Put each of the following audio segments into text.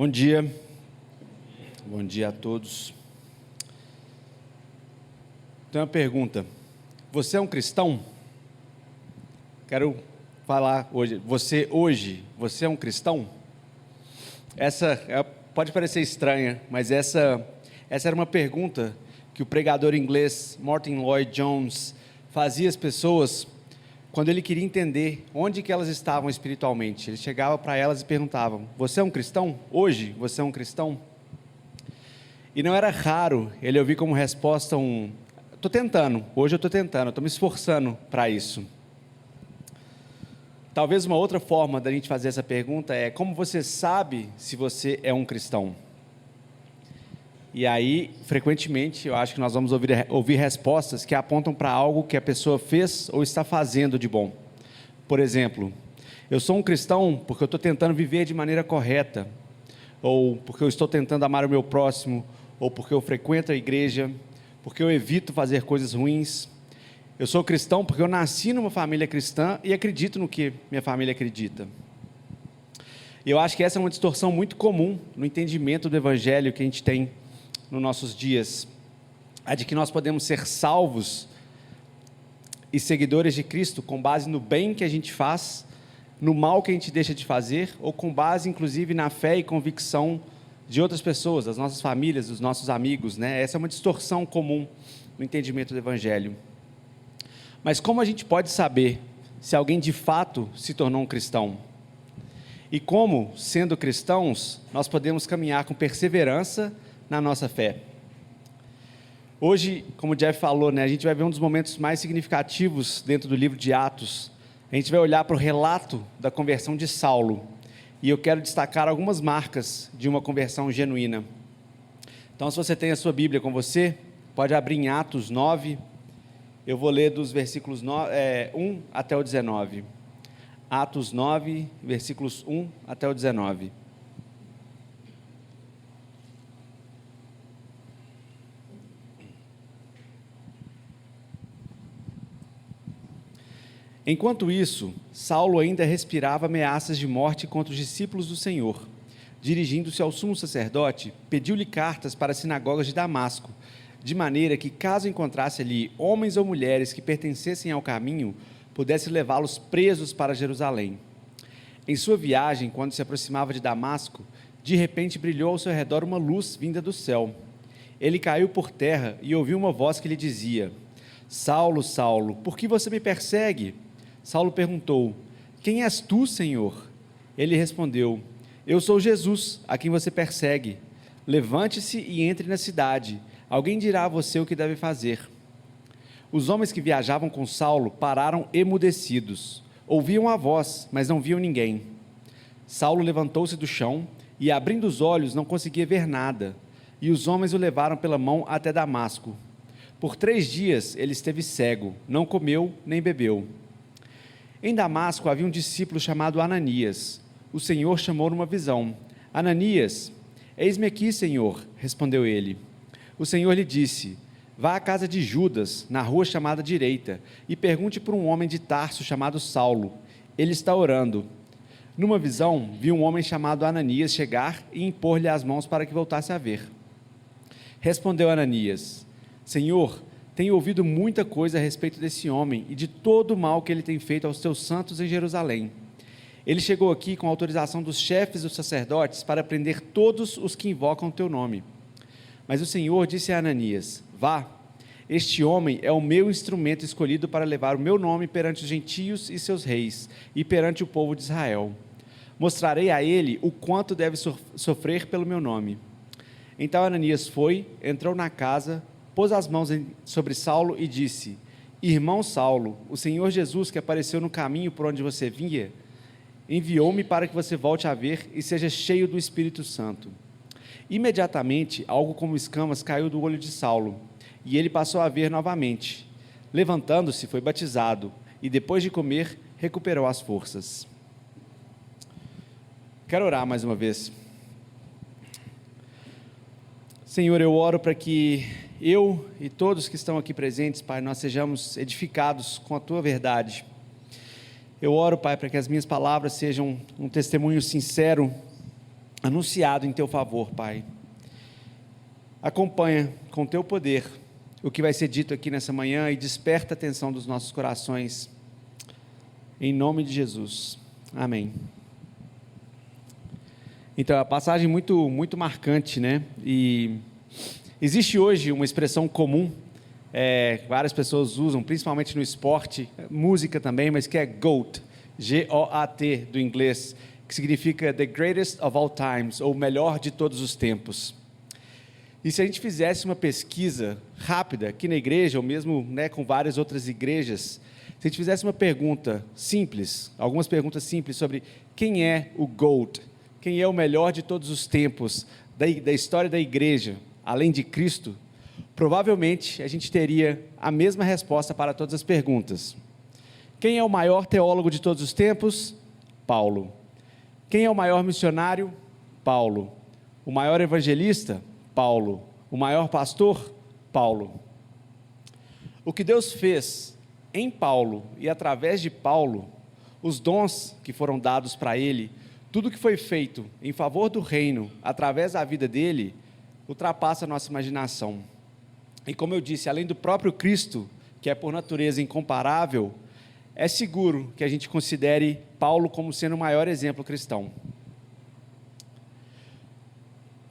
Bom dia a todos. Tenho uma pergunta. Você é um cristão? Quero falar hoje. Você é um cristão? Pode parecer estranha, mas essa era uma pergunta que o pregador inglês Martin Lloyd-Jones fazia às pessoas quando ele queria entender onde que elas estavam espiritualmente. Ele chegava para elas e perguntava: você é um cristão? Hoje você é um cristão? E não era raro ele ouvir como resposta hoje eu estou tentando, estou me esforçando para isso. Talvez uma outra forma da gente fazer essa pergunta é: como você sabe se você é um cristão? E aí, frequentemente, eu acho que nós vamos ouvir respostas que apontam para algo que a pessoa fez ou está fazendo de bom. Por exemplo, eu sou um cristão porque eu estou tentando viver de maneira correta, ou porque eu estou tentando amar o meu próximo, ou porque eu frequento a igreja, porque eu evito fazer coisas ruins. Eu sou cristão porque eu nasci numa família cristã e acredito no que minha família acredita. E eu acho que essa é uma distorção muito comum no entendimento do evangelho que a gente tem nos nossos dias, a de que nós podemos ser salvos e seguidores de Cristo com base no bem que a gente faz, no mal que a gente deixa de fazer, ou com base inclusive na fé e convicção de outras pessoas, das nossas famílias, dos nossos amigos, né? Essa é uma distorção comum no entendimento do evangelho. Mas como a gente pode saber se alguém de fato se tornou um cristão? E como, sendo cristãos, nós podemos caminhar com perseverança na nossa fé? Hoje, como o Jeff falou, né, a gente vai ver um dos momentos mais significativos dentro do livro de Atos. A gente vai olhar para o relato da conversão de Saulo, e eu quero destacar algumas marcas de uma conversão genuína. Então, se você tem a sua Bíblia com você, pode abrir em Atos 9, eu vou ler dos versículos 1 até o 19. Atos 9, versículos 1 até o 19. Enquanto isso, Saulo ainda respirava ameaças de morte contra os discípulos do Senhor. Dirigindo-se ao sumo sacerdote, pediu-lhe cartas para as sinagogas de Damasco, de maneira que, caso encontrasse ali homens ou mulheres que pertencessem ao caminho, pudesse levá-los presos para Jerusalém. Em sua viagem, quando se aproximava de Damasco, de repente brilhou ao seu redor uma luz vinda do céu. Ele caiu por terra e ouviu uma voz que lhe dizia: Saulo, Saulo, por que você me persegue? Saulo perguntou: quem és tu, Senhor? Ele respondeu: eu sou Jesus, a quem você persegue. Levante-se e entre na cidade. Alguém dirá a você o que deve fazer. Os homens que viajavam com Saulo pararam emudecidos. Ouviam a voz, mas não viam ninguém. Saulo levantou-se do chão e, abrindo os olhos, não conseguia ver nada. E os homens o levaram pela mão até Damasco. Por 3 dias ele esteve cego, não comeu nem bebeu. Em Damasco havia um discípulo chamado Ananias. O Senhor chamou numa visão: Ananias. Eis-me aqui, Senhor, respondeu ele. O Senhor lhe disse: vá à casa de Judas, na rua chamada Direita, e pergunte por um homem de Tarso chamado Saulo. Ele está orando. Numa visão, viu um homem chamado Ananias chegar e impor-lhe as mãos para que voltasse a ver. Respondeu Ananias: Senhor, tenho ouvido muita coisa a respeito desse homem e de todo o mal que ele tem feito aos teus santos em Jerusalém. Ele chegou aqui com autorização dos chefes dos sacerdotes para prender todos os que invocam o teu nome. Mas o Senhor disse a Ananias: vá, este homem é o meu instrumento escolhido para levar o meu nome perante os gentios e seus reis, e perante o povo de Israel. Mostrarei a ele o quanto deve sofrer pelo meu nome. Então Ananias foi, entrou na casa, pôs as mãos sobre Saulo e disse: irmão Saulo, o Senhor Jesus, que apareceu no caminho por onde você vinha, enviou-me para que você volte a ver e seja cheio do Espírito Santo. Imediatamente, algo como escamas caiu do olho de Saulo, e ele passou a ver novamente. Levantando-se, foi batizado, e depois de comer, recuperou as forças. Quero orar mais uma vez. Senhor, eu oro para que eu e todos que estão aqui presentes, Pai, nós sejamos edificados com a Tua verdade. Eu oro, Pai, para que as minhas palavras sejam um testemunho sincero anunciado em teu favor, Pai. Acompanha com teu poder o que vai ser dito aqui nessa manhã e desperta a atenção dos nossos corações, em nome de Jesus, amém. Então, é uma passagem muito marcante, né? E existe hoje uma expressão comum, várias pessoas usam, principalmente no esporte, música também, mas que é GOAT, G-O-A-T do inglês, que significa The Greatest of All Times, ou melhor de todos os tempos. E se a gente fizesse uma pesquisa rápida aqui na igreja, ou mesmo, né, com várias outras igrejas, se a gente fizesse uma pergunta simples, algumas perguntas simples sobre quem é o GOAT, quem é o melhor de todos os tempos da história da igreja, além de Cristo, provavelmente a gente teria a mesma resposta para todas as perguntas. Quem é o maior teólogo de todos os tempos? Paulo. Quem é o maior missionário? Paulo. O maior evangelista? Paulo. O maior pastor? Paulo. O que Deus fez em Paulo e através de Paulo, os dons que foram dados para ele, tudo que foi feito em favor do reino, através da vida dele, ultrapassa a nossa imaginação. E como eu disse, além do próprio Cristo, que é por natureza incomparável, é seguro que a gente considere Paulo como sendo o maior exemplo cristão.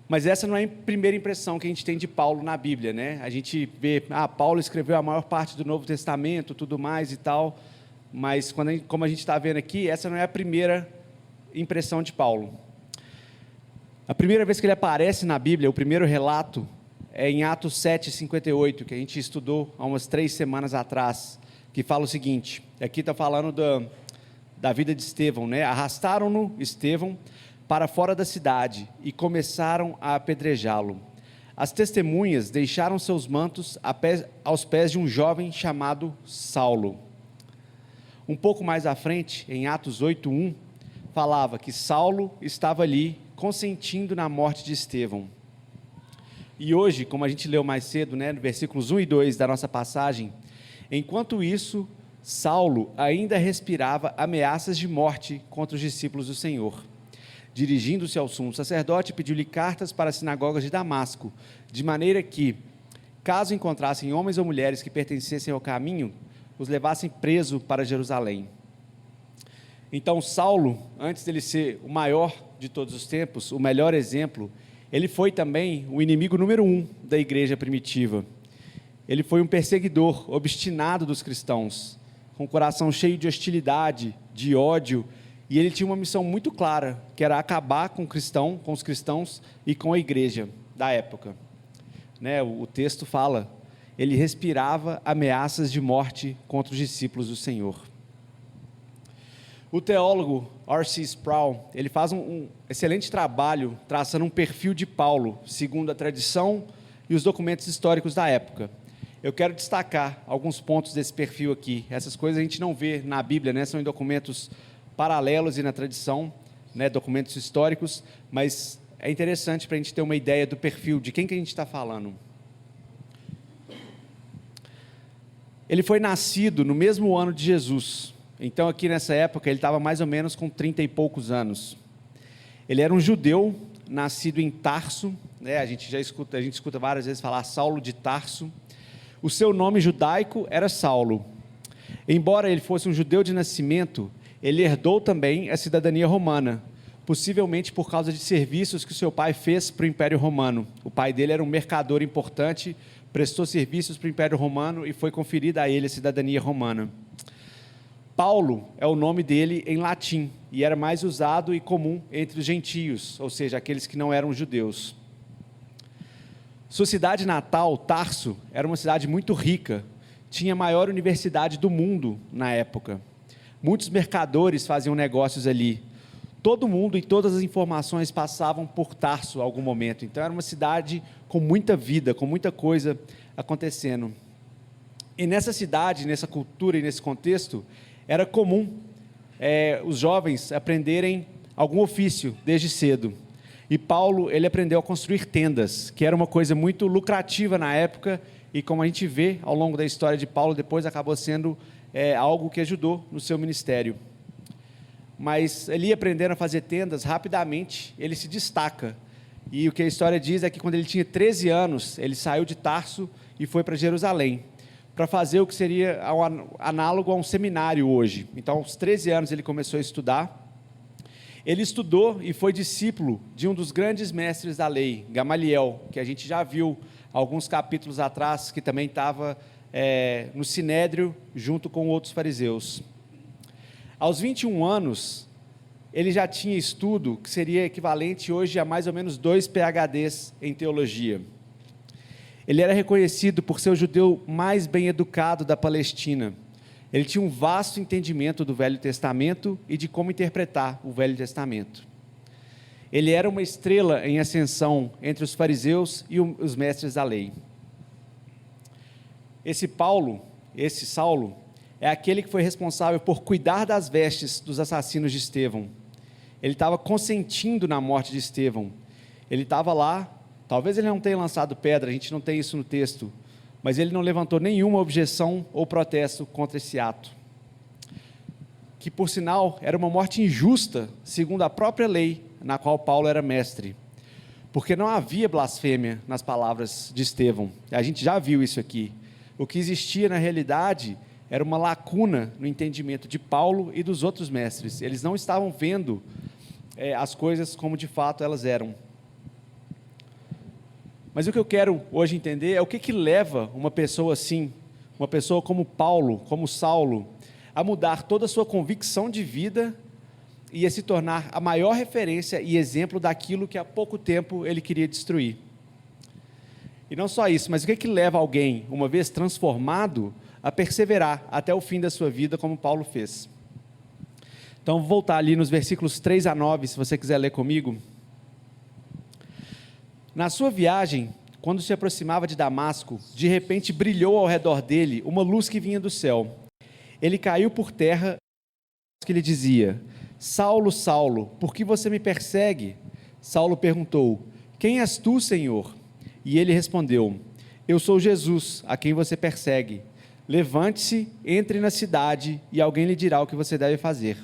Mas essa não é a primeira impressão que a gente tem de Paulo na Bíblia, né? A gente vê, Paulo escreveu a maior parte do Novo Testamento, tudo mais e tal, mas como a gente está vendo aqui, essa não é a primeira impressão de Paulo. A primeira vez que ele aparece na Bíblia, o primeiro relato, é em Atos 7:58, que a gente estudou há umas 3 semanas atrás, que fala o seguinte, aqui está falando da vida de Estevão, né? Arrastaram-no, Estevão, para fora da cidade e começaram a apedrejá-lo. As testemunhas deixaram seus mantos aos pés de um jovem chamado Saulo. Um pouco mais à frente, em Atos 8:1, falava que Saulo estava ali consentindo na morte de Estevão. E hoje, como a gente leu mais cedo, né, no versículos 1 e 2 da nossa passagem, enquanto isso, Saulo ainda respirava ameaças de morte contra os discípulos do Senhor. Dirigindo-se ao sumo sacerdote, pediu-lhe cartas para as sinagogas de Damasco, de maneira que, caso encontrassem homens ou mulheres que pertencessem ao caminho, os levassem preso para Jerusalém. Então Saulo, antes dele ser o maior de todos os tempos, o melhor exemplo, ele foi também o inimigo número 1 da igreja primitiva. Ele foi um perseguidor obstinado dos cristãos, com o coração cheio de hostilidade, de ódio, e ele tinha uma missão muito clara, que era acabar com os cristãos e com a igreja da época. Né, o texto fala, ele respirava ameaças de morte contra os discípulos do Senhor. O teólogo R.C. Sproul, ele faz um excelente trabalho traçando um perfil de Paulo, segundo a tradição e os documentos históricos da época. Eu quero destacar alguns pontos desse perfil aqui. Essas coisas a gente não vê na Bíblia, né? São em documentos paralelos e na tradição, né? Documentos históricos, mas é interessante para a gente ter uma ideia do perfil, de quem que a gente está falando. Ele foi nascido no mesmo ano de Jesus. Então, aqui nessa época, ele estava mais ou menos com 30 e poucos anos. Ele era um judeu, nascido em Tarso, né? A gente escuta várias vezes falar Saulo de Tarso. O seu nome judaico era Saulo. Embora ele fosse um judeu de nascimento, ele herdou também a cidadania romana, possivelmente por causa de serviços que o seu pai fez para o Império Romano. O pai dele era um mercador importante, prestou serviços para o Império Romano e foi conferida a ele a cidadania romana. Paulo é o nome dele em latim e era mais usado e comum entre os gentios, ou seja, aqueles que não eram judeus. Sua cidade natal, Tarso, era uma cidade muito rica, tinha a maior universidade do mundo na época. Muitos mercadores faziam negócios ali. Todo mundo e todas as informações passavam por Tarso em algum momento. Então era uma cidade com muita vida, com muita coisa acontecendo. E nessa cidade, nessa cultura e nesse contexto, era comum os jovens aprenderem algum ofício desde cedo. E Paulo, ele aprendeu a construir tendas, que era uma coisa muito lucrativa na época, e como a gente vê ao longo da história de Paulo, depois acabou sendo algo que ajudou no seu ministério. mas ele ia aprendendo a fazer tendas, rapidamente ele se destaca. E o que a história diz é que quando ele tinha 13 anos, ele saiu de Tarso e foi para Jerusalém, para fazer o que seria análogo a um seminário hoje. Então, aos 13 anos ele começou a estudar. Ele estudou e foi discípulo de um dos grandes mestres da lei, Gamaliel, que a gente já viu alguns capítulos atrás, que também estava no Sinédrio, junto com outros fariseus. Aos 21 anos, ele já tinha estudo que seria equivalente hoje a mais ou menos 2 PhDs em teologia. Ele era reconhecido por ser o judeu mais bem educado da Palestina. Ele tinha um vasto entendimento do Velho Testamento e de como interpretar o Velho Testamento. Ele era uma estrela em ascensão entre os fariseus e os mestres da lei. Esse Saulo, é aquele que foi responsável por cuidar das vestes dos assassinos de Estevão. Ele estava consentindo na morte de Estevão. Ele estava lá, talvez ele não tenha lançado pedra, a gente não tem isso no texto, mas ele não levantou nenhuma objeção ou protesto contra esse ato, que por sinal era uma morte injusta, segundo a própria lei, na qual Paulo era mestre, porque não havia blasfêmia nas palavras de Estevão. A gente já viu isso aqui. O que existia na realidade era uma lacuna no entendimento de Paulo e dos outros mestres. Eles não estavam vendo as coisas como de fato elas eram. Mas o que eu quero hoje entender é o que leva uma pessoa assim, uma pessoa como Paulo, como Saulo, a mudar toda a sua convicção de vida e a se tornar a maior referência e exemplo daquilo que há pouco tempo ele queria destruir. E não só isso, mas o que leva alguém, uma vez transformado, a perseverar até o fim da sua vida, como Paulo fez? Então, vou voltar ali nos versículos 3 a 9, se você quiser ler comigo. Na sua viagem, quando se aproximava de Damasco, de repente brilhou ao redor dele uma luz que vinha do céu. Ele caiu por terra, que lhe dizia: Saulo, Saulo, por que você me persegue? Saulo perguntou: Quem és tu, Senhor? E ele respondeu: Eu sou Jesus, a quem você persegue. Levante-se, entre na cidade, e alguém lhe dirá o que você deve fazer.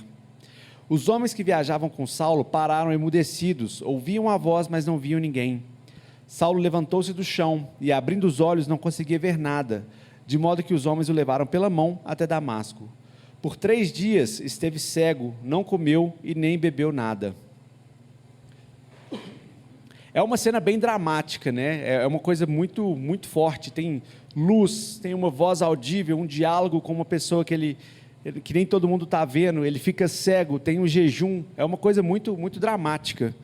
Os homens que viajavam com Saulo pararam emudecidos, ouviam a voz, mas não viam ninguém. Saulo levantou-se do chão, e abrindo os olhos não conseguia ver nada, de modo que os homens o levaram pela mão até Damasco. Por 3 dias esteve cego, não comeu e nem bebeu nada. É uma cena bem dramática, né? É uma coisa muito, muito forte. Tem luz, tem uma voz audível, um diálogo com uma pessoa que nem todo mundo está vendo. Ele fica cego, tem um jejum. É uma coisa muito, muito dramática.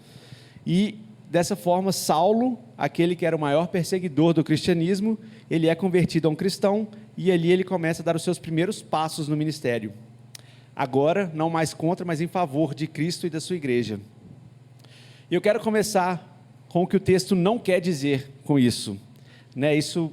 E dessa forma, Saulo, aquele que era o maior perseguidor do cristianismo, ele é convertido a um cristão e ali ele começa a dar os seus primeiros passos no ministério. Agora, não mais contra, mas em favor de Cristo e da sua igreja. E eu quero começar com o que o texto não quer dizer com isso, né? Isso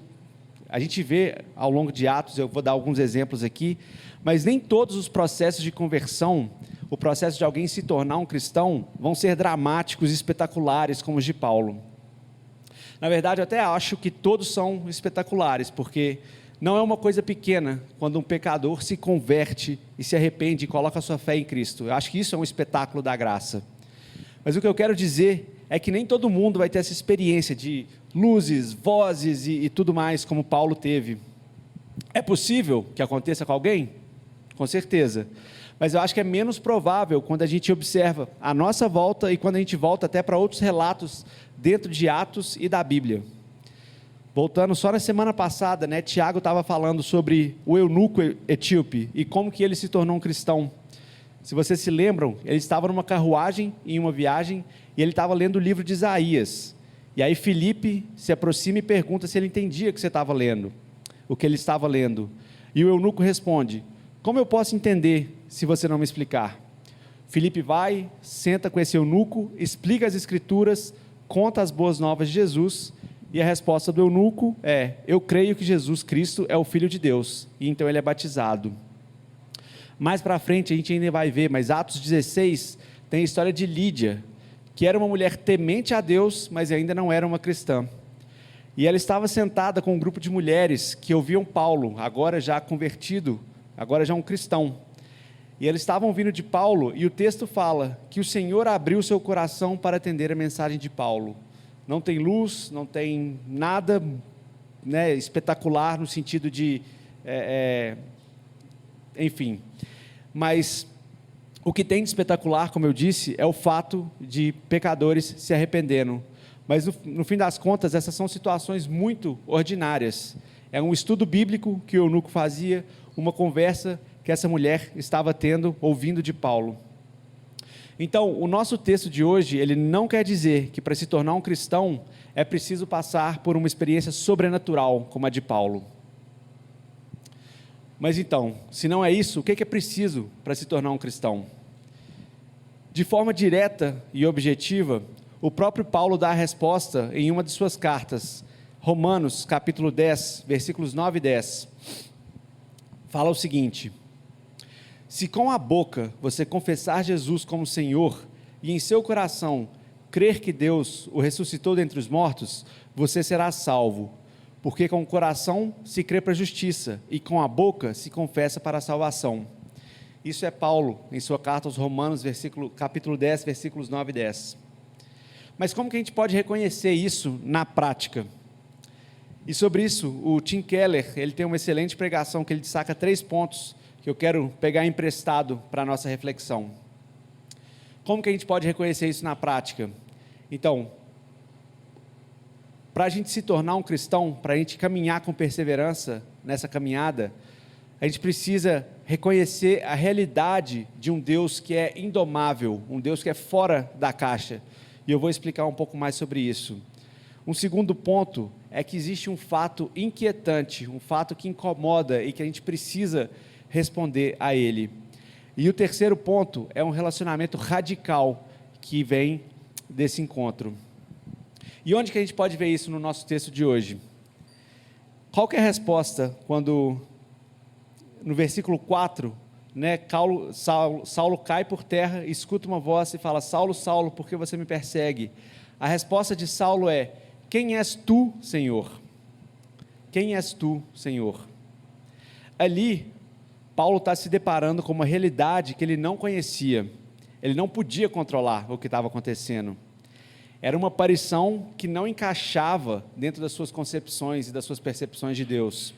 a gente vê ao longo de Atos, eu vou dar alguns exemplos aqui, mas nem todos os processos de conversão, o processo de alguém se tornar um cristão, vão ser dramáticos e espetaculares como os de Paulo. Na verdade, eu até acho que todos são espetaculares, porque não é uma coisa pequena quando um pecador se converte e se arrepende e coloca a sua fé em Cristo. Eu acho que isso é um espetáculo da graça. Mas o que eu quero dizer é que nem todo mundo vai ter essa experiência de luzes, vozes e tudo mais, como Paulo teve. É possível que aconteça com alguém? Com certeza. Mas eu acho que é menos provável quando a gente observa a nossa volta e quando a gente volta até para outros relatos dentro de Atos e da Bíblia. Voltando só na semana passada, né, Tiago estava falando sobre o eunuco etíope e como que ele se tornou um cristão. Se vocês se lembram, ele estava numa carruagem, em uma viagem, e ele estava lendo o livro de Isaías. E aí Filipe se aproxima e pergunta se ele entendia o que você estava lendo, o que ele estava lendo. E o eunuco responde: como eu posso entender se você não me explicar? Filipe vai, senta com esse eunuco, explica as escrituras, conta as boas novas de Jesus, e a resposta do eunuco é: eu creio que Jesus Cristo é o Filho de Deus, e então ele é batizado. Mais para frente a gente ainda vai ver, mas Atos 16 tem a história de Lídia, que era uma mulher temente a Deus, mas ainda não era uma cristã. E ela estava sentada com um grupo de mulheres que ouviam Paulo, agora já convertido, agora já um cristão. E eles estavam vindo de Paulo, e o texto fala que o Senhor abriu seu coração para atender a mensagem de Paulo. Não tem luz, não tem nada, né, espetacular no sentido de, enfim. Mas o que tem de espetacular, como eu disse, é o fato de pecadores se arrependendo. Mas no fim das contas, essas são situações muito ordinárias. É um estudo bíblico que o eunuco fazia, uma conversa que essa mulher estava tendo, ouvindo de Paulo. Então, o nosso texto de hoje, ele não quer dizer que para se tornar um cristão é preciso passar por uma experiência sobrenatural como a de Paulo. Mas então, se não é isso, o que é preciso para se tornar um cristão? De forma direta e objetiva, o próprio Paulo dá a resposta em uma de suas cartas, Romanos, capítulo 10, versículos 9 e 10. Fala o seguinte: se com a boca você confessar Jesus como Senhor e em seu coração crer que Deus o ressuscitou dentre os mortos, você será salvo, porque com o coração se crê para a justiça e com a boca se confessa para a salvação. Isso é Paulo em sua carta aos Romanos, capítulo 10, versículos 9 e 10. Mas como que a gente pode reconhecer isso na prática? E sobre isso, o Tim Keller, ele tem uma excelente pregação que ele destaca 3 pontos que eu quero pegar emprestado para a nossa reflexão. Como que a gente pode reconhecer isso na prática? Então, para a gente se tornar um cristão, para a gente caminhar com perseverança nessa caminhada, a gente precisa reconhecer a realidade de um Deus que é indomável, um Deus que é fora da caixa. E eu vou explicar um pouco mais sobre isso. Um segundo ponto é que existe um fato inquietante, um fato que incomoda e que a gente precisa responder a ele. E o terceiro ponto é um relacionamento radical que vem desse encontro. E onde que a gente pode ver isso no nosso texto de hoje? Qual que é a resposta quando, no versículo 4, né, Saulo cai por terra, escuta uma voz e fala: Saulo, Saulo, por que você me persegue? A resposta de Saulo é: quem és tu, Senhor? Quem és tu, Senhor? Ali, Paulo está se deparando com uma realidade que ele não conhecia, ele não podia controlar o que estava acontecendo. Era uma aparição que não encaixava dentro das suas concepções e das suas percepções de Deus.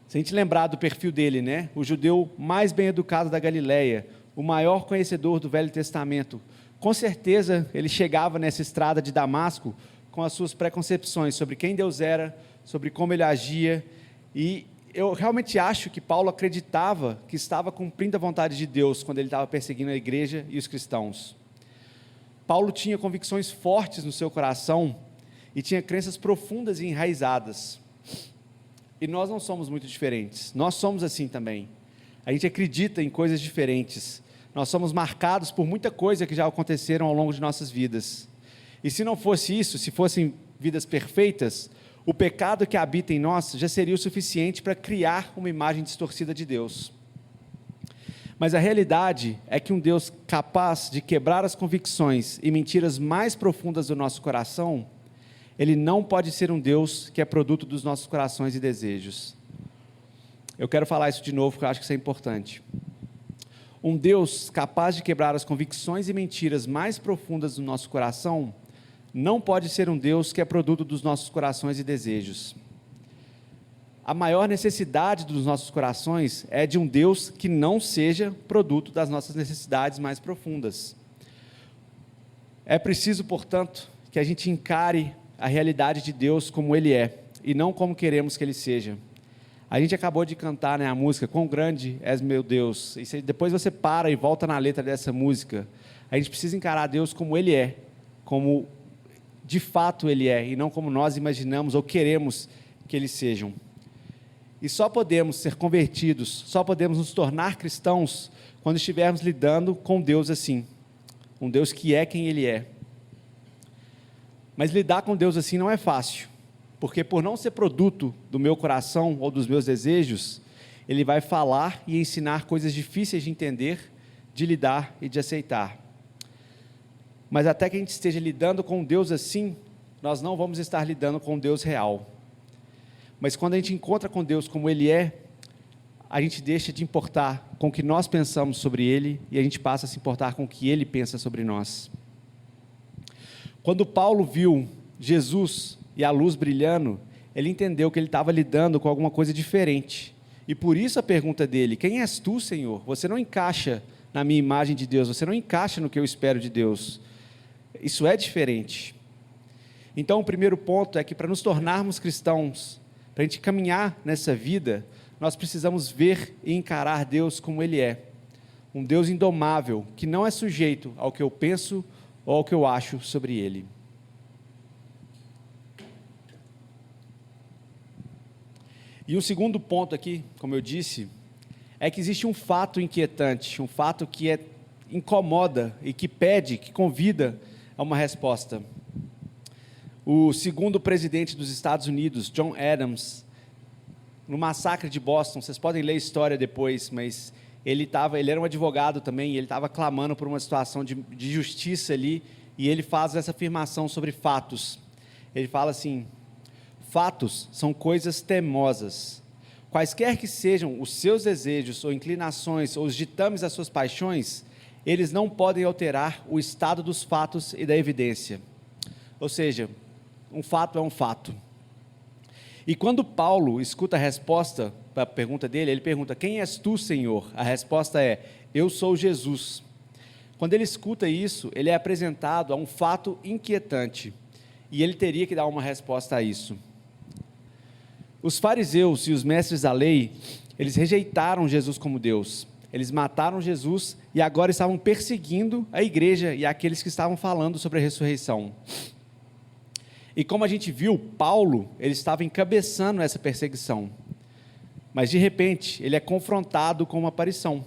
Se a gente lembrar do perfil dele, né? O judeu mais bem educado da Galileia, o maior conhecedor do Velho Testamento, com certeza ele chegava nessa estrada de Damasco com as suas preconcepções sobre quem Deus era, sobre como ele agia, e eu realmente acho que Paulo acreditava que estava cumprindo a vontade de Deus quando ele estava perseguindo a igreja e os cristãos. Paulo tinha convicções fortes no seu coração e tinha crenças profundas e enraizadas. E nós não somos muito diferentes, nós somos assim também. A gente acredita em coisas diferentes, nós somos marcados por muita coisa que já aconteceram ao longo de nossas vidas. E se não fosse isso, se fossem vidas perfeitas, o pecado que habita em nós já seria o suficiente para criar uma imagem distorcida de Deus. Mas a realidade é que um Deus capaz de quebrar as convicções e mentiras mais profundas do nosso coração, ele não pode ser um Deus que é produto dos nossos corações e desejos. Eu quero falar isso de novo porque eu acho que isso é importante. Um Deus capaz de quebrar as convicções e mentiras mais profundas do nosso coração não pode ser um Deus que é produto dos nossos corações e desejos. A maior necessidade dos nossos corações é de um Deus que não seja produto das nossas necessidades mais profundas. É preciso, portanto, que a gente encare a realidade de Deus como Ele é, e não como queremos que Ele seja. A gente acabou de cantar, né, a música, Quão Grande És Meu Deus, e depois você para e volta na letra dessa música. A gente precisa encarar Deus como Ele é, como de fato Ele é, e não como nós imaginamos ou queremos que Ele sejam. E só podemos ser convertidos, só podemos nos tornar cristãos quando estivermos lidando com Deus assim, um Deus que é quem Ele é. Mas lidar com Deus assim não é fácil, porque por não ser produto do meu coração ou dos meus desejos, Ele vai falar e ensinar coisas difíceis de entender, de lidar e de aceitar. Mas até que a gente esteja lidando com Deus assim, nós não vamos estar lidando com Deus real. Mas quando a gente encontra com Deus como Ele é, a gente deixa de importar com o que nós pensamos sobre Ele e a gente passa a se importar com o que Ele pensa sobre nós. Quando Paulo viu Jesus e a luz brilhando, ele entendeu que ele estava lidando com alguma coisa diferente. E por isso a pergunta dele: quem és tu, Senhor? Você não encaixa na minha imagem de Deus, você não encaixa no que eu espero de Deus. Isso é diferente. Então o primeiro ponto é que para nos tornarmos cristãos, para a gente caminhar nessa vida, nós precisamos ver e encarar Deus como Ele é. Um Deus indomável, que não é sujeito ao que eu penso ou ao que eu acho sobre Ele. E o segundo ponto aqui, como eu disse, é que existe um fato inquietante, um fato que incomoda e que pede, que convida a uma resposta. O segundo presidente dos Estados Unidos, John Adams, no massacre de Boston, vocês podem ler a história depois, mas ele era um advogado também, e ele estava clamando por uma situação de justiça ali, e ele faz essa afirmação sobre fatos. Ele fala assim: fatos são coisas temosas. Quaisquer que sejam os seus desejos ou inclinações ou os ditames das suas paixões, eles não podem alterar o estado dos fatos e da evidência. Ou seja, um fato é um fato. E quando Paulo escuta a resposta para a pergunta dele, ele pergunta: quem és tu, Senhor? A resposta é: eu sou Jesus. Quando ele escuta isso, ele é apresentado a um fato inquietante, e ele teria que dar uma resposta a isso. Os fariseus e os mestres da lei, eles rejeitaram Jesus como Deus. Eles mataram Jesus e agora estavam perseguindo a igreja e aqueles que estavam falando sobre a ressurreição. E como a gente viu, Paulo, ele estava encabeçando essa perseguição. Mas de repente, ele é confrontado com uma aparição.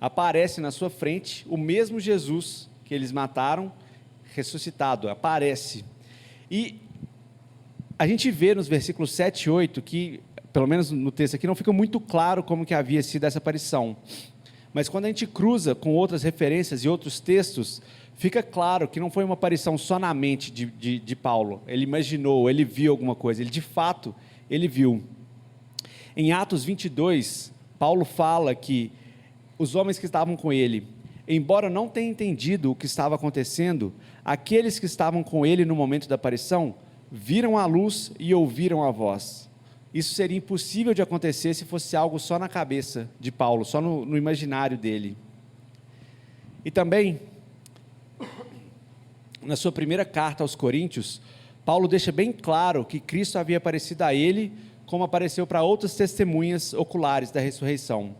Aparece na sua frente o mesmo Jesus que eles mataram, ressuscitado, aparece. E a gente vê nos versículos 7 e 8 que, pelo menos no texto aqui, não fica muito claro como que havia sido essa aparição. Mas quando a gente cruza com outras referências e outros textos, fica claro que não foi uma aparição só na mente de Paulo. Ele imaginou, ele viu alguma coisa, ele de fato, ele viu. Em Atos 22, Paulo fala que os homens que estavam com ele, embora não tenham entendido o que estava acontecendo, aqueles que estavam com ele no momento da aparição, viram a luz e ouviram a voz. Isso seria impossível de acontecer se fosse algo só na cabeça de Paulo, só no imaginário dele. E também, na sua primeira carta aos Coríntios, Paulo deixa bem claro que Cristo havia aparecido a ele, como apareceu para outras testemunhas oculares da ressurreição.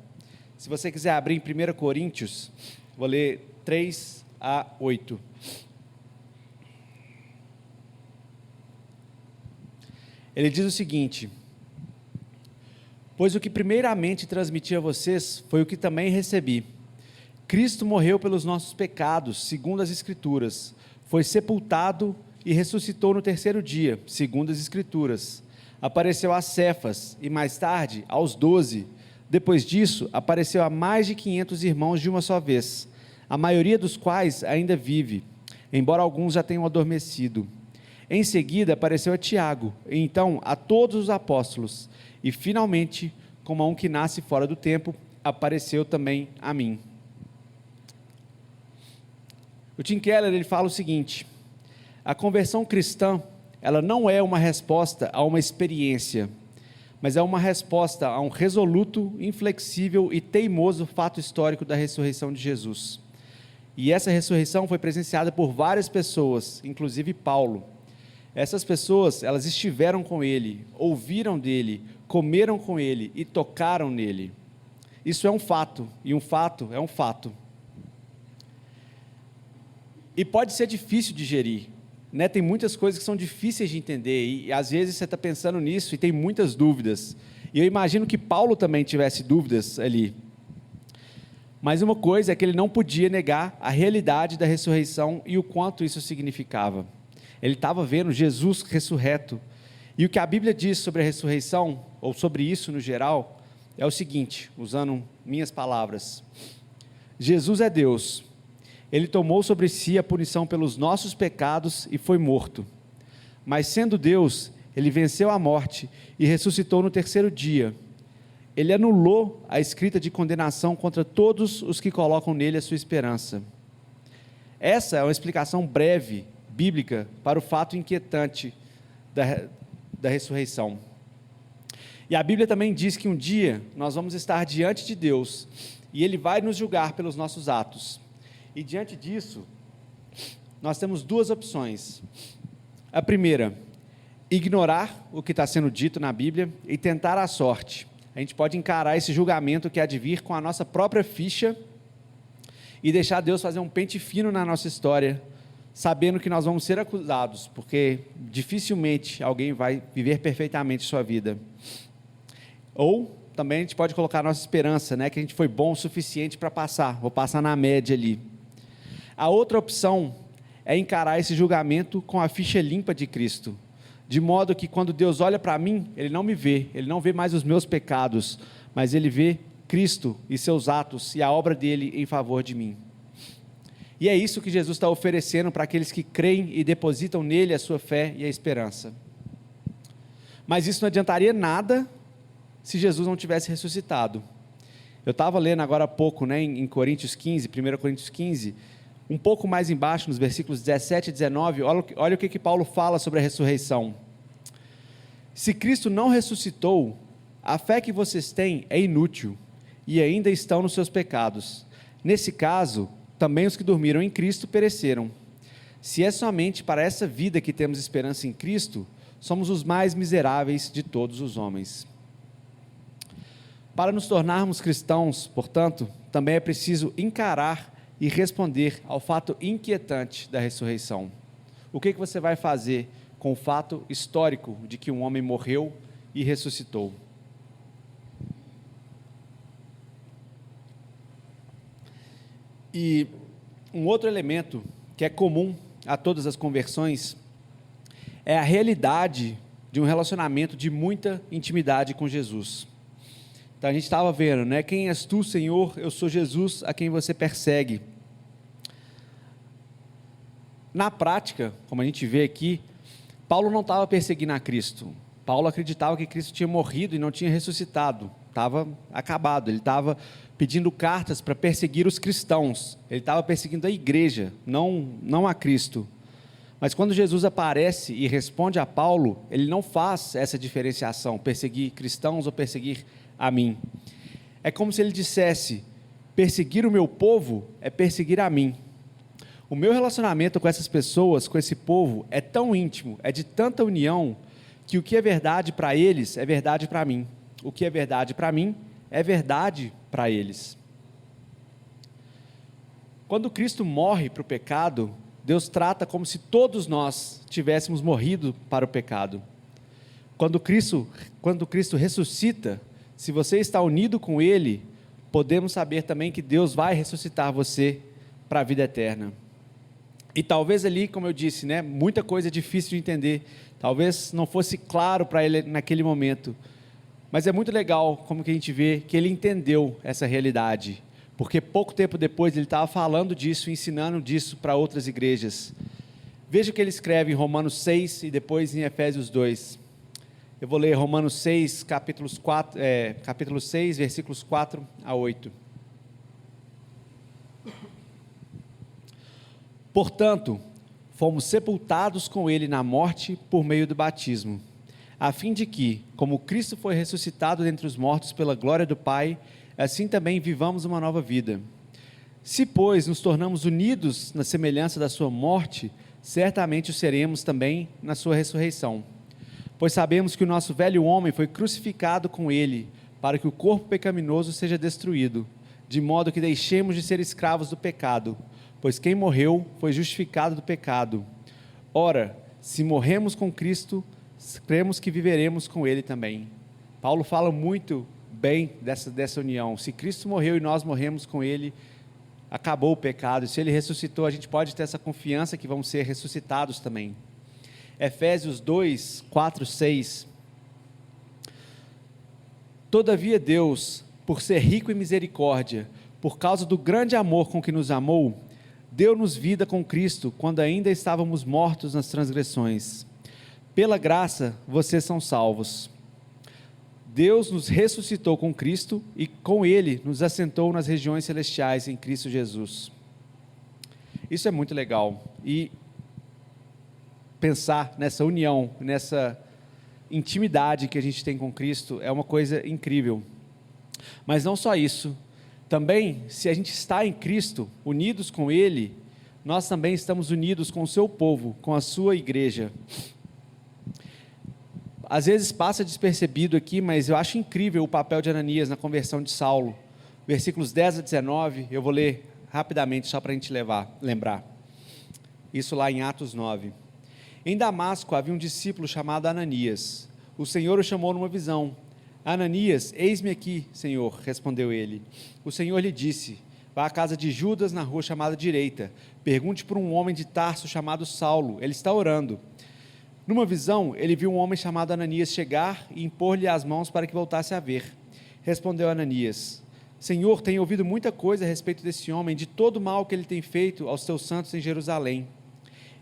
Se você quiser abrir em 1 Coríntios, vou ler 3 a 8. Ele diz o seguinte: pois o que primeiramente transmiti a vocês foi o que também recebi. Cristo morreu pelos nossos pecados, segundo as Escrituras, foi sepultado e ressuscitou no terceiro dia, segundo as Escrituras. Apareceu a Cefas e mais tarde aos 12. Depois disso, apareceu a mais de 500 irmãos de uma só vez, a maioria dos quais ainda vive, embora alguns já tenham adormecido. Em seguida apareceu a Tiago, e então a todos os apóstolos, e finalmente, como a um que nasce fora do tempo, apareceu também a mim. O Tim Keller, ele fala o seguinte: a conversão cristã, ela não é uma resposta a uma experiência, mas é uma resposta a um resoluto, inflexível e teimoso fato histórico da ressurreição de Jesus. E essa ressurreição foi presenciada por várias pessoas, inclusive Paulo. Essas pessoas, elas estiveram com ele, ouviram dele, comeram com ele e tocaram nele. Isso é um fato, e um fato é um fato. E pode ser difícil de digerir, né? Tem muitas coisas que são difíceis de entender, e às vezes você está pensando nisso e tem muitas dúvidas. E eu imagino que Paulo também tivesse dúvidas ali. Mas uma coisa é que ele não podia negar a realidade da ressurreição e o quanto isso significava. Ele estava vendo Jesus ressurreto. E o que a Bíblia diz sobre a ressurreição, ou sobre isso no geral, é o seguinte, usando minhas palavras: Jesus é Deus. Ele tomou sobre si a punição pelos nossos pecados e foi morto. Mas sendo Deus, ele venceu a morte e ressuscitou no terceiro dia. ele anulou a escrita de condenação contra todos os que colocam nele a sua esperança. Essa é uma explicação breve, bíblica, para o fato inquietante da ressurreição. E a Bíblia também diz que um dia nós vamos estar diante de Deus e Ele vai nos julgar pelos nossos atos. E diante disso, nós temos duas opções. A primeira, ignorar o que está sendo dito na Bíblia e tentar a sorte. A gente pode encarar esse julgamento que há de vir com a nossa própria ficha e deixar Deus fazer um pente fino na nossa história, sabendo que nós vamos ser acusados, porque dificilmente alguém vai viver perfeitamente sua vida. Ou também a gente pode colocar a nossa esperança, que a gente foi bom o suficiente para passar, vou passar na média ali. A outra opção é encarar esse julgamento com a ficha limpa de Cristo, de modo que quando Deus olha para mim, Ele não me vê, Ele não vê mais os meus pecados, mas Ele vê Cristo e seus atos e a obra dele em favor de mim. E é isso que Jesus está oferecendo para aqueles que creem e depositam nele a sua fé e a esperança. Mas isso não adiantaria nada se Jesus não tivesse ressuscitado. Eu estava lendo agora há pouco, em Coríntios 15, 1 Coríntios 15, um pouco mais embaixo, nos versículos 17 e 19, olha o que Paulo fala sobre a ressurreição. Se Cristo não ressuscitou, a fé que vocês têm é inútil, e ainda estão nos seus pecados. Nesse caso, também os que dormiram em Cristo pereceram. Se é somente para essa vida que temos esperança em Cristo, somos os mais miseráveis de todos os homens. Para nos tornarmos cristãos, portanto, também é preciso encarar e responder ao fato inquietante da ressurreição. O que você vai fazer com o fato histórico de que um homem morreu e ressuscitou? E um outro elemento que é comum a todas as conversões é a realidade de um relacionamento de muita intimidade com Jesus. Então a gente estava vendo, quem és tu, Senhor? Eu sou Jesus a quem você persegue. Na prática, como a gente vê aqui, Paulo não estava perseguindo a Cristo. Paulo acreditava que Cristo tinha morrido e não tinha ressuscitado. Estava acabado, ele estava pedindo cartas para perseguir os cristãos, ele estava perseguindo a igreja, não a Cristo. Mas quando Jesus aparece e responde a Paulo, ele não faz essa diferenciação, perseguir cristãos ou perseguir a mim. É como se ele dissesse, perseguir o meu povo é perseguir a mim. O meu relacionamento com essas pessoas, com esse povo, é tão íntimo, é de tanta união, que o que é verdade para eles é verdade para mim. O que é verdade para mim é verdade para eles. Quando Cristo morre para o pecado, Deus trata como se todos nós tivéssemos morrido para o pecado. Quando Cristo ressuscita, se você está unido com Ele, podemos saber também que Deus vai ressuscitar você para a vida eterna. E talvez ali, como eu disse, muita coisa é difícil de entender, talvez não fosse claro para ele naquele momento, mas é muito legal como que a gente vê que ele entendeu essa realidade, porque pouco tempo depois ele estava falando disso, ensinando disso para outras igrejas. Veja o que ele escreve em Romanos 6 e depois em Efésios 2. Eu vou ler Romanos 6, capítulo 6, versículos 4 a 8. Portanto, fomos sepultados com ele na morte por meio do batismo, a fim de que, como Cristo foi ressuscitado dentre os mortos pela glória do Pai, assim também vivamos uma nova vida. Se, pois, nos tornamos unidos na semelhança da sua morte, certamente o seremos também na sua ressurreição. Pois sabemos que o nosso velho homem foi crucificado com ele, para que o corpo pecaminoso seja destruído, de modo que deixemos de ser escravos do pecado, pois quem morreu foi justificado do pecado. Ora, se morremos com Cristo, cremos que viveremos com Ele também. Paulo fala muito bem dessa união. Se Cristo morreu e nós morremos com Ele, acabou o pecado. Se Ele ressuscitou, a gente pode ter essa confiança que vamos ser ressuscitados também. Efésios 2, 4, 6. Todavia Deus, por ser rico em misericórdia, por causa do grande amor com que nos amou, deu-nos vida com Cristo, quando ainda estávamos mortos nas transgressões. Pela graça, vocês são salvos. Deus nos ressuscitou com Cristo e com Ele nos assentou nas regiões celestiais em Cristo Jesus. Isso é muito legal. E pensar nessa união, nessa intimidade que a gente tem com Cristo é uma coisa incrível. Mas não só isso. Também, se a gente está em Cristo, unidos com Ele, nós também estamos unidos com o seu povo, com a sua igreja. Às vezes passa despercebido aqui, mas eu acho incrível o papel de Ananias na conversão de Saulo. Versículos 10 a 19, eu vou ler rapidamente só para a gente lembrar. Isso lá em Atos 9. Em Damasco havia um discípulo chamado Ananias. O Senhor o chamou numa visão. Ananias, eis-me aqui, Senhor, respondeu ele. O Senhor lhe disse, vá à casa de Judas na rua chamada Direita. Pergunte por um homem de Tarso chamado Saulo, ele está orando. Numa visão, ele viu um homem chamado Ananias chegar e impor-lhe as mãos para que voltasse a ver. Respondeu Ananias, Senhor, tenho ouvido muita coisa a respeito desse homem, de todo o mal que ele tem feito aos teus santos em Jerusalém.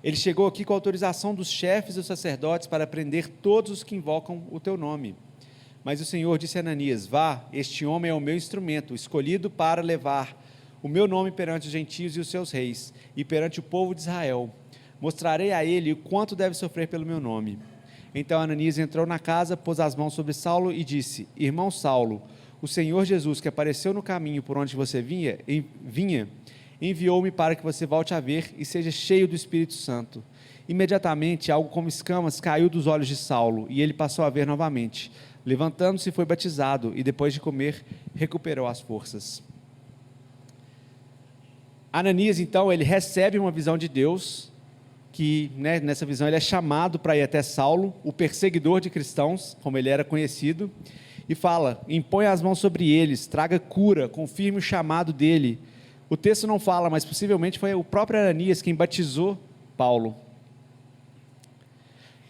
Ele chegou aqui com a autorização dos chefes dos sacerdotes para prender todos os que invocam o teu nome. Mas o Senhor disse a Ananias, vá, este homem é o meu instrumento, escolhido para levar o meu nome perante os gentios e os seus reis, e perante o povo de Israel. Mostrarei a ele o quanto deve sofrer pelo meu nome. Então Ananias entrou na casa, pôs as mãos sobre Saulo e disse, irmão Saulo, o Senhor Jesus, que apareceu no caminho por onde você vinha, enviou-me para que você volte a ver e seja cheio do Espírito Santo. Imediatamente, algo como escamas caiu dos olhos de Saulo, e ele passou a ver novamente. Levantando-se, foi batizado, e depois de comer, recuperou as forças. Ananias, então, ele recebe uma visão de Deus, que nessa visão ele é chamado para ir até Saulo, o perseguidor de cristãos, como ele era conhecido, e fala, impõe as mãos sobre eles, traga cura, confirme o chamado dele. O texto não fala, mas possivelmente foi o próprio Ananias quem batizou Paulo.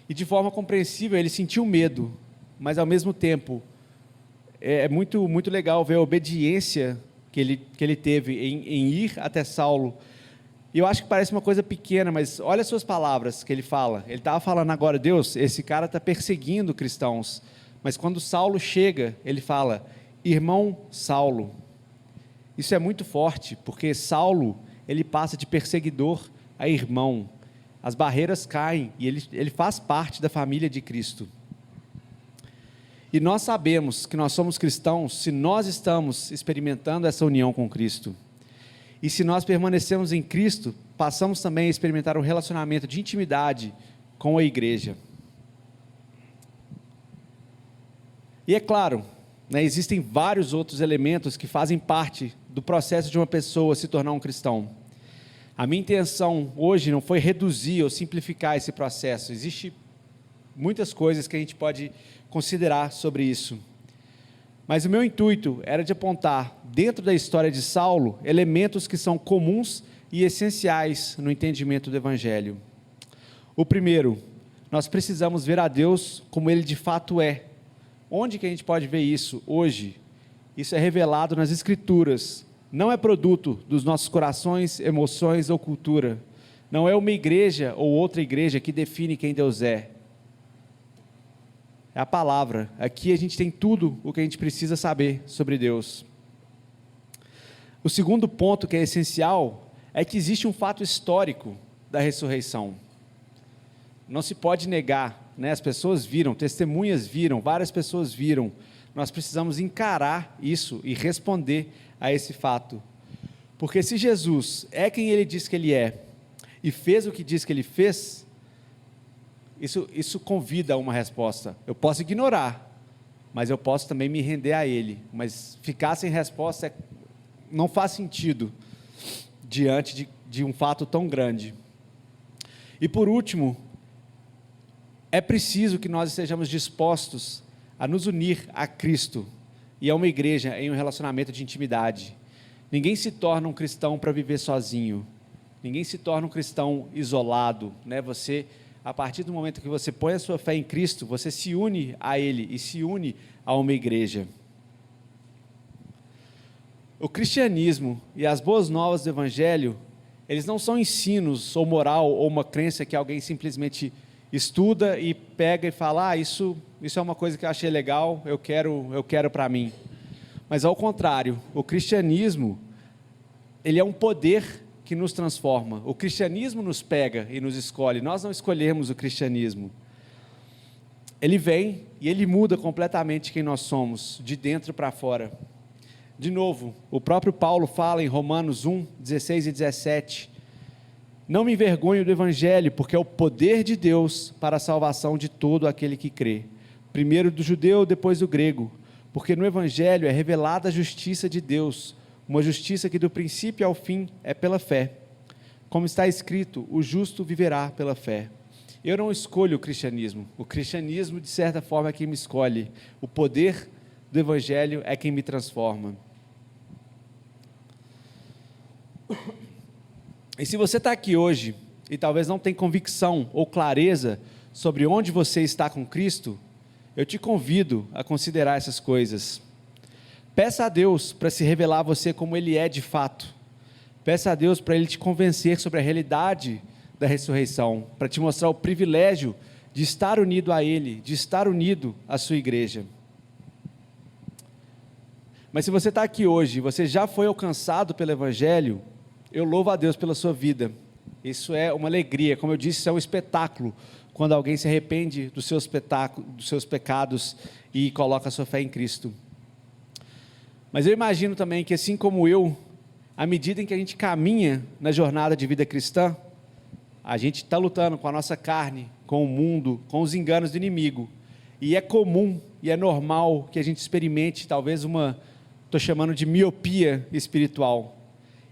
E de forma compreensível, ele sentiu medo, mas ao mesmo tempo, é muito, muito legal ver a obediência que ele teve em ir até Saulo. E eu acho que parece uma coisa pequena, mas olha as suas palavras que ele fala. Ele estava falando agora, Deus, esse cara está perseguindo cristãos. Mas quando Saulo chega, ele fala, irmão Saulo. Isso é muito forte, porque Saulo, ele passa de perseguidor a irmão. As barreiras caem e ele faz parte da família de Cristo. E nós sabemos que nós somos cristãos se nós estamos experimentando essa união com Cristo. E se nós permanecemos em Cristo, passamos também a experimentar um relacionamento de intimidade com a igreja. E é claro, existem vários outros elementos que fazem parte do processo de uma pessoa se tornar um cristão. A minha intenção hoje não foi reduzir ou simplificar esse processo. Existem muitas coisas que a gente pode considerar sobre isso. Mas o meu intuito era de apontar, dentro da história de Saulo, elementos que são comuns e essenciais no entendimento do Evangelho. O primeiro, nós precisamos ver a Deus como Ele de fato é. Onde que a gente pode ver isso hoje? Isso é revelado nas Escrituras. Não é produto dos nossos corações, emoções ou cultura. Não é uma igreja ou outra igreja que define quem Deus é. É a palavra. Aqui a gente tem tudo o que a gente precisa saber sobre Deus. O segundo ponto que é essencial é que existe um fato histórico da ressurreição. Não se pode negar, as pessoas viram, testemunhas viram, várias pessoas viram. Nós precisamos encarar isso e responder a esse fato. Porque se Jesus é quem Ele diz que Ele é e fez o que diz que Ele fez, isso convida a uma resposta. Eu posso ignorar, mas eu posso também me render a Ele. Mas ficar sem resposta não faz sentido diante de um fato tão grande. E por último, é preciso que nós estejamos dispostos a nos unir a Cristo e a uma igreja em um relacionamento de intimidade. Ninguém se torna um cristão para viver sozinho. Ninguém se torna um cristão isolado. Você, a partir do momento que você põe a sua fé em Cristo, você se une a Ele e se une a uma igreja. O cristianismo e as boas novas do Evangelho, eles não são ensinos ou moral ou uma crença que alguém simplesmente estuda e pega e fala, isso é uma coisa que eu achei legal, eu quero para mim. Mas ao contrário, o cristianismo, ele é um poder que nos transforma. O cristianismo nos pega e nos escolhe, nós não escolhemos o cristianismo. Ele vem e ele muda completamente quem nós somos, de dentro para fora. De novo, o próprio Paulo fala em Romanos 1, 16 e 17, não me envergonho do Evangelho, porque é o poder de Deus para a salvação de todo aquele que crê, primeiro do judeu, depois do grego, porque no Evangelho é revelada a justiça de Deus, uma justiça que do princípio ao fim é pela fé, como está escrito, o justo viverá pela fé. Eu não escolho o cristianismo de certa forma é quem me escolhe, o poder do Evangelho é quem me transforma. E se você está aqui hoje e talvez não tenha convicção ou clareza sobre onde você está com Cristo, eu te convido a considerar essas coisas. Peça a Deus para se revelar a você como Ele é de fato. Peça a Deus para Ele te convencer sobre a realidade da ressurreição, para te mostrar o privilégio de estar unido a Ele, de estar unido à sua igreja. Mas se você está aqui hoje, você já foi alcançado pelo Evangelho, eu louvo a Deus pela sua vida. Isso é uma alegria, como eu disse, isso é um espetáculo, quando alguém se arrepende dos seus pecados e coloca a sua fé em Cristo. Mas eu imagino também que assim como eu, à medida em que a gente caminha na jornada de vida cristã, a gente está lutando com a nossa carne, com o mundo, com os enganos do inimigo, e é comum e é normal que a gente experimente talvez estou chamando de miopia espiritual.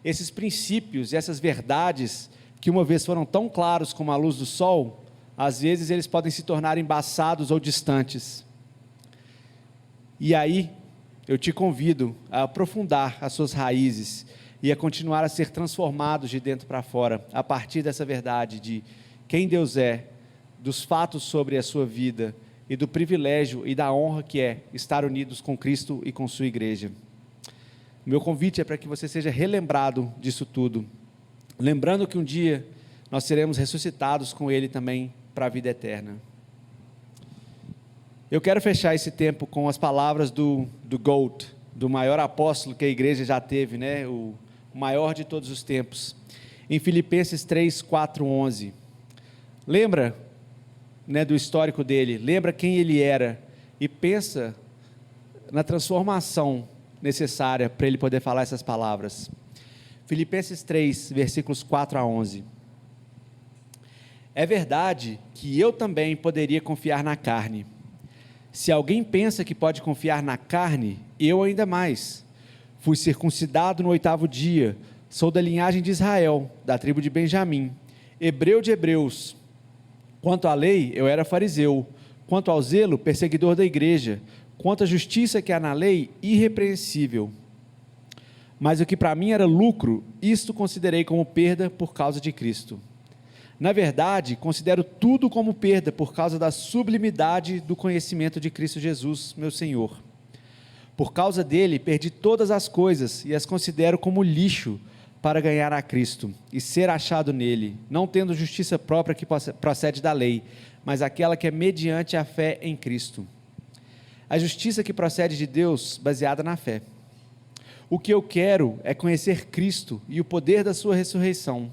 Esses princípios e essas verdades que uma vez foram tão claros como a luz do sol, às vezes eles podem se tornar embaçados ou distantes. E aí, eu te convido a aprofundar as suas raízes e a continuar a ser transformados de dentro para fora, a partir dessa verdade de quem Deus é, dos fatos sobre a sua vida e do privilégio e da honra que é estar unidos com Cristo e com sua igreja. O meu convite é para que você seja relembrado disso tudo, lembrando que um dia nós seremos ressuscitados com Ele também para a vida eterna. Eu quero fechar esse tempo com as palavras do GOAT, do maior apóstolo que a igreja já teve, né? O maior de todos os tempos, em Filipenses 3, 4, 11. Lembra, né, do histórico dele, lembra quem ele era e pensa na transformação necessária para ele poder falar essas palavras. Filipenses 3, versículos 4 a 11. É verdade que eu também poderia confiar na carne. Se alguém pensa que pode confiar na carne, eu ainda mais. Fui circuncidado no 8º dia, sou da linhagem de Israel, da tribo de Benjamim, hebreu de hebreus. Quanto à lei, eu era fariseu. Quanto ao zelo, perseguidor da igreja. Quanto à justiça que há na lei, irrepreensível. Mas o que para mim era lucro, isto considerei como perda por causa de Cristo. Na verdade, considero tudo como perda por causa da sublimidade do conhecimento de Cristo Jesus, meu Senhor. Por causa dele, perdi todas as coisas e as considero como lixo para ganhar a Cristo e ser achado nele, não tendo justiça própria que procede da lei, mas aquela que é mediante a fé em Cristo. A justiça que procede de Deus, baseada na fé. O que eu quero é conhecer Cristo e o poder da sua ressurreição,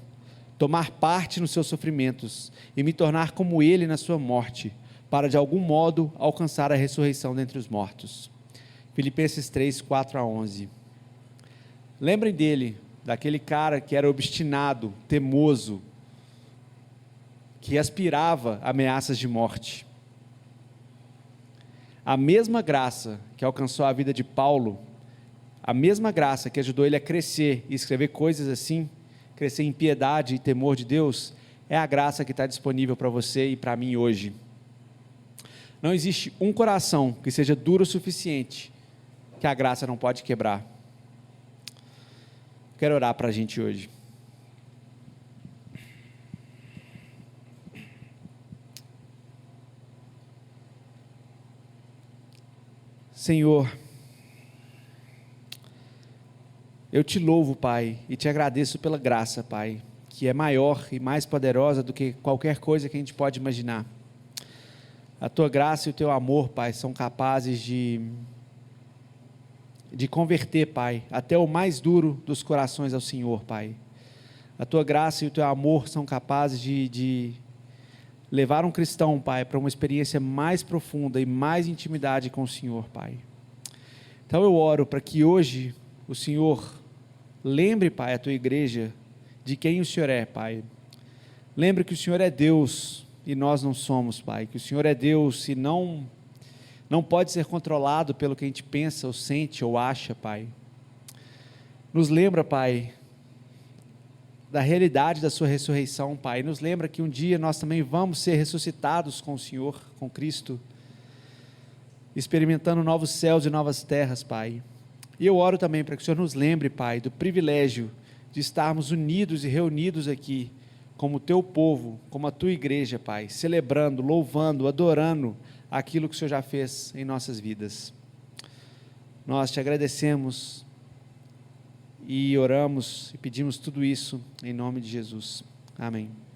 tomar parte nos seus sofrimentos e me tornar como Ele na sua morte, para de algum modo alcançar a ressurreição dentre os mortos. Filipenses 3, 4 a 11. Lembrem dele, daquele cara que era obstinado, teimoso, que aspirava ameaças de morte. A mesma graça que alcançou a vida de Paulo, a mesma graça que ajudou ele a crescer e escrever coisas assim, crescer em piedade e temor de Deus, é a graça que está disponível para você e para mim hoje. Não existe um coração que seja duro o suficiente que a graça não pode quebrar. Quero orar para a gente hoje. Senhor, eu te louvo, Pai, e te agradeço pela graça, Pai, que é maior e mais poderosa do que qualquer coisa que a gente pode imaginar. A tua graça e o teu amor, Pai, são capazes de converter, Pai, até o mais duro dos corações ao Senhor, Pai. A tua graça e o teu amor são capazes de levar um cristão, Pai, para uma experiência mais profunda e mais intimidade com o Senhor, Pai. Então eu oro para que hoje o Senhor lembre, Pai, a tua igreja de quem o Senhor é, Pai. Lembre que o Senhor é Deus e nós não somos, Pai. Que o Senhor é Deus e não pode ser controlado pelo que a gente pensa, ou sente, ou acha, Pai. Nos lembra, Pai, da realidade da sua ressurreição, Pai. Nos lembra que um dia nós também vamos ser ressuscitados com o Senhor, com Cristo, experimentando novos céus e novas terras, Pai. E eu oro também para que o Senhor nos lembre, Pai, do privilégio de estarmos unidos e reunidos aqui, como o teu povo, como a tua igreja, Pai, celebrando, louvando, adorando aquilo que o Senhor já fez em nossas vidas. Nós te agradecemos e oramos e pedimos tudo isso em nome de Jesus. Amém.